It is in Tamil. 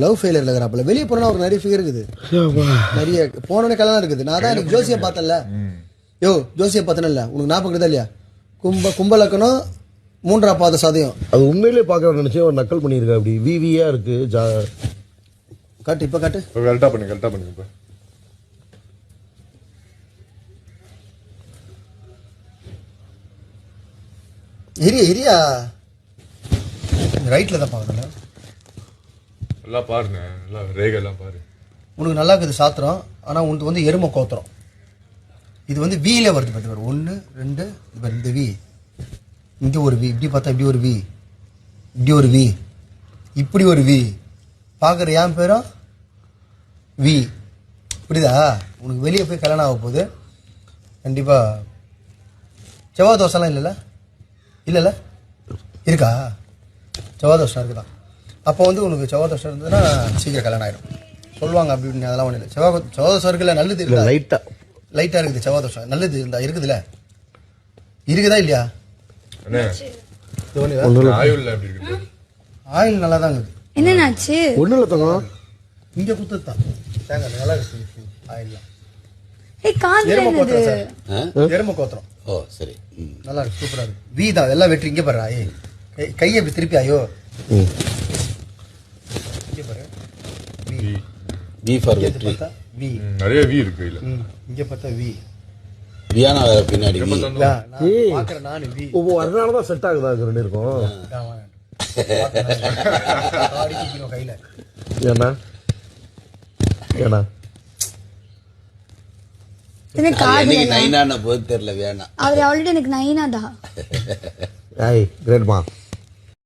லவ் ஃபெயிலியர் இருக்கிறாப்புல வெளியே போனா ஒரு நிறைய ஃபிகர் இருக்குது, நிறைய போனோடனே கல்யாணம் இருக்குது. நான் தான் எனக்கு ஜோசியை பார்த்தேன்ல, யோ ஜோசியை பார்த்தேன்ல, உனக்கு ஞாபகம் இருக்குதா இல்லையா? கும்பலக்கணம் 3ஆம் பாத சதயம். அது உண்மையிலே பார்க்க நினைச்சேன், ஒரு நக்கல் பண்ணியிருக்கேன். அப்படி விவியா இருக்கு. காட்டு இப்ப காட்டு, கரெக்டா பண்ணுங்க இப்ப. இரியா ரைட்ல தான் பாக்குறேன். எல்லாம் பாருங்க, எல்லாம் ரேகெல்லாம் பாரு. உனக்கு நல்லா இருக்குது சாத்திரம். ஆனா உனக்கு வந்து எருமை கோத்திரம். இது வந்து வீல வருது பார்த்து வரும். 1 2 இந்த வி, இங்க ஒரு வி, இப்படி பார்த்தா இப்படி ஒரு வி, இப்படி ஒரு வி, இப்படி ஒரு வி. பாக்குற என் பேரும் வி. புரியுதா? உனக்கு வெளியே போய் கல்யாணம் ஆக போகுது கண்டிப்பா. செவ்வாய் தோசைலாம் இல்லைல்ல இருக்கா? செவ்வாய் தோசை இருக்குதான். அப்போ வந்து உனக்கு செவ்வாய் தோசை இருந்ததுன்னா சீக்கிரம் கல்யாணம் ஆயிடும் சொல்லுவாங்க. அப்படி இப்படின்னு அதெல்லாம் ஒன்றும் இல்லை. செவ்வாய் தோசை இருக்குல்ல, நல்லது இல்லை, லைட்டாக இருக்குது. செவ்வாய் தோசை நல்லது இருந்தா இருக்குதுல்ல, இருக்குதா இல்லையா? ஆயில் நல்லா தான் இருக்குது. என்னன்னாச்சு? ஒன்றும் இல்லை தங்கம், இங்கே குத்துது தான் தேங்காய் நல்லா இருக்குது. ஆயில்லாம் எருமை கோத்திரம். ஓ சரி, நல்லா இருக்கு, சூப்பரா இருக்கு. வி தான் எல்லாம் வெற்றி. இங்கே பாரு, கையை இப்படி திருப்பி ஆயோ, இங்கே பாரு, வி ஃபார் வெற்றி. வி நிறைய வி இருக்கு இல்ல, இங்க பார்த்தா வி, வியானா பின்னாடி வி. பாக்குறேன் நானு வி. அதனாலதான் செட் ஆகுதா இது ரெண்டு இருக்கும். கையில ஏன்னா ஏன்னா நைனா போது தெரியல, வேணாம். அவர் ஆல்ரெடி எனக்கு நைனா தான். ஏய் கிரேட்மா.